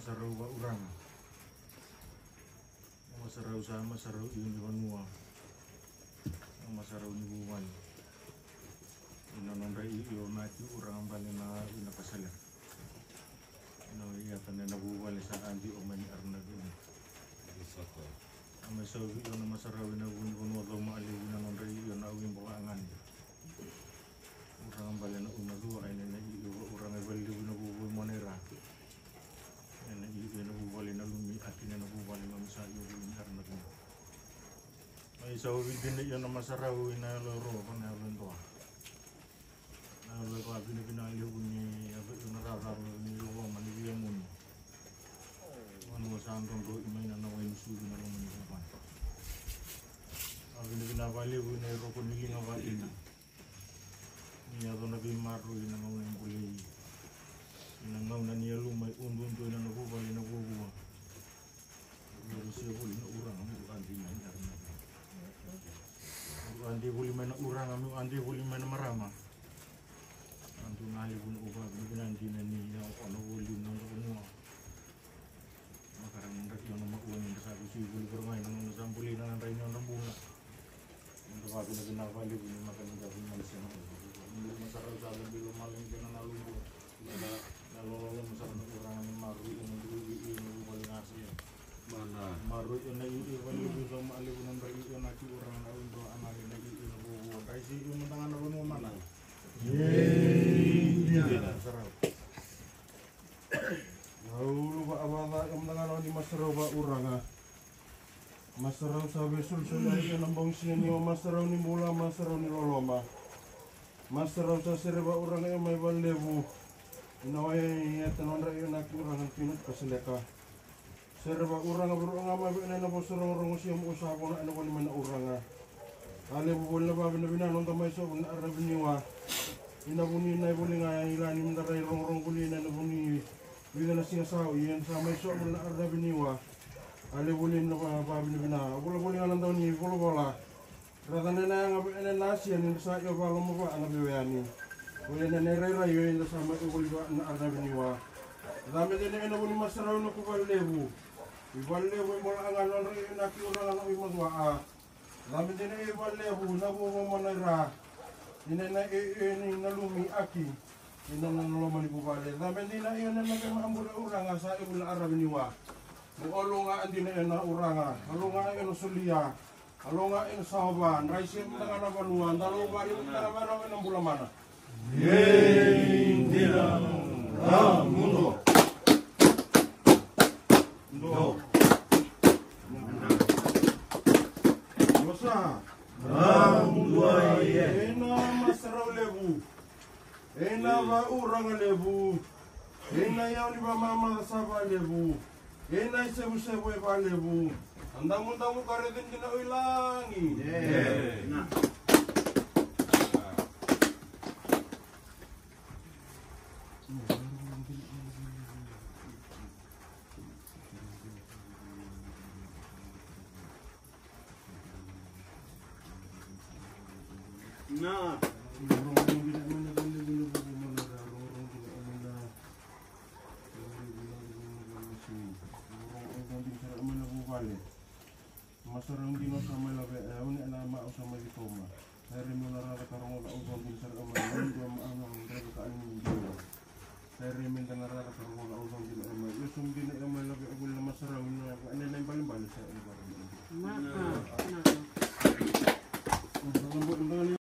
masarau wa urang. Masarau sama masarau ini wanua. Masarau ni buwan. Ina nondai iyo naki urang balena ina pasala. Ina iya tanena buwan sa andi omani arna gini. Ama so iyo na masarau ina wanua do maali ina nondai iyo na awin bukangan. Urang balena umadua ina na iyo urang bali ina buwan monera. Ina iyo na buwan ina lumi akin na buwan ina misa iyo ina arna gini. Ay sa uwidin na iyo na masarau ina loro kana lento. Lalu aku bina-bina ni apa narara ni lo mani dia mun. Manu sandong do imai na nawai musu na lo mani kapan. Aku bina-bina bali ni roko ni linga bali na. Ni ado na bimaru ina ngau na mbuli. Ina ngau na ni alu mai undu ina na bu bali na bu. Lalu siya buli na urang amu andi na arna. Andi buli mai na urang amu andi buli mai na marama. Antu nali pun ubah benar di nani yang ono volume nonton semua. Makaran ndak yang nama uang yang besar sih boleh bermain dengan sampuli dengan rain yang bunga. Untuk aku nak kenal balik ini makan dari Malaysia. Untuk masalah jalan belum maling jangan lalu. Lalu masalah orang yang maru ini boleh ngasih. Mana? Maru ini boleh juga malu dengan rain yang nasi orang lalu untuk amal ini buat. Kaisi itu tangan orang mana? Lalu apa yang mendengar ni masarau ba urang masarau sabe sul dari nambong sini masarau ni mula masarau ni loloma masarau sa serba urang yang may balebu inaway tanon ra yun nak urang pinut paseleka serba urang berurang ama bina na bosurong rong siyam usapo na ano ko ni man urang ale bubul na ba bina nonton may so na arabiniwa ina buni na buli nga ilani mdaray rong buli na buni bila na singasaw yan sa may so na arabiniwa ale buli na pa bina bula nga lang daw ni bula rata na nga nasi yan sa iyo palo mo pa ang biwayani buli na nerera yun sa may buli na arabiniwa dami din na buli masaraw na kubalebu ibalebu mo lang ang ano rin nakiurang ang imadwa dami din na ibalebu na bumamanara ina na ini nalumi aki ina na nalumani bubale dami din na iyon na nagmamura uranga sa ibula arabiniwa muolo nga andi na ina uranga alo nga ina sulia alo nga ina sahaban raisi mga nabanuan dalo bari mga nabanuan ng bulamana Yendira Ramundo Ndo Masa Ena masarau lebu, ena ba urang lebu, ena yang di mama saba lebu, ena sebu ba lebu, andang karetin kena ulangi. Nah, masarang dino sama labe uni ana ma sama ditoma hari munara karong la ubon bin sar amal do ma amang dari ka ani dino hari min tanara karong la ubon bin amal yusum bin amal